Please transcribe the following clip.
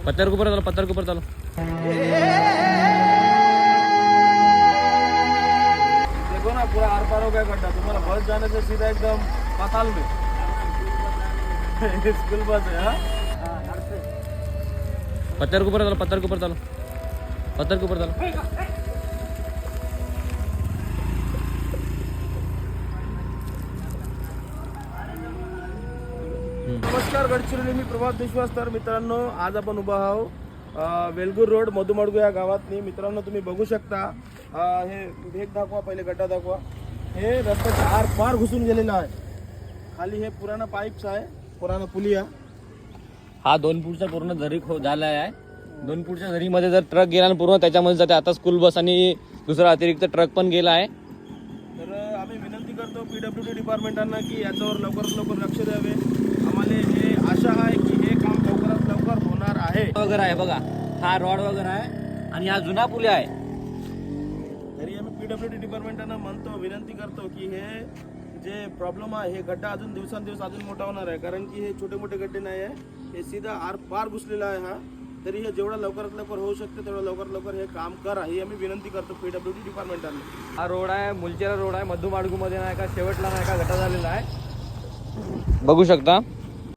पत्थर के ऊपर चलो, पत्थर के ऊपर चलो। देखो ना पूरा आर पार हो गया गड्ढा, तुम्हारा बस जाने से सीधा एकदम पाताल में। स्कूल बस है। हाँ पत्थर के ऊपर चलो, पत्थर के ऊपर चलो, पत्थर के ऊपर चलो। नमस्कार गडचिरोली, मी प्रभात विश्वास। तर मित्रांनो, आज आपण उभा आहोत वेलगूर रोड मधुमाडगू या गावात। मित्रांनो तुम्ही बघू शकता, हे भेग दाखवा, पहिले गड्डा दाखवा। हे रस्त्याच्या आर पार घुसून गेलेला आहे। खाली हे पुराणा पाईप्स आहे, पुराणा पुलिया। हा 2 फूटचा पूर्ण झरी झाला आहे। 2 फूटच्या झरीमध्ये जर ट्रक गेला ना पूर्ण त्याच्यामध्ये जाते। आता स्कूल बस आणि दुसरा अतिरिक्त ट्रक पण गेला आहे। तर आम्ही विनंती करतो PWD डिपार्टमेंटांना की याच्यावर लवकरात लवकर लक्ष द्यावे। आम्हाला हे आशा आहे की हे काम लवकरात लवकर होणार आहे। वगैरे आहे बघा, हा रॉड वगैरे आहे आणि हा जुना पुल आहे। तरी आम्ही PWD डिपार्टमेंटांना म्हणतो, विनंती करतो की हे जे प्रॉब्लेम आहे, हे गड्डा अजून दिवसांदिवस अजून मोठा होणार आहे। कारण की हे छोटे मोठे गड्डे नाही आहे, हे सीधा आर पार घुसलेला आहे हा। तरी हे जेवढा लवकरात लवकर होऊ शकते तेवढं लवकरात लवकर हे काम करा, ही आम्ही विनंती करतो PWD डिपार्टमेंटांना। हा रोड आहे, मुलचेरा रोड आहे, मधुमाडगू मध्ये नाही का शेवटला नाही का गटा झालेला आहे, बघू शकता।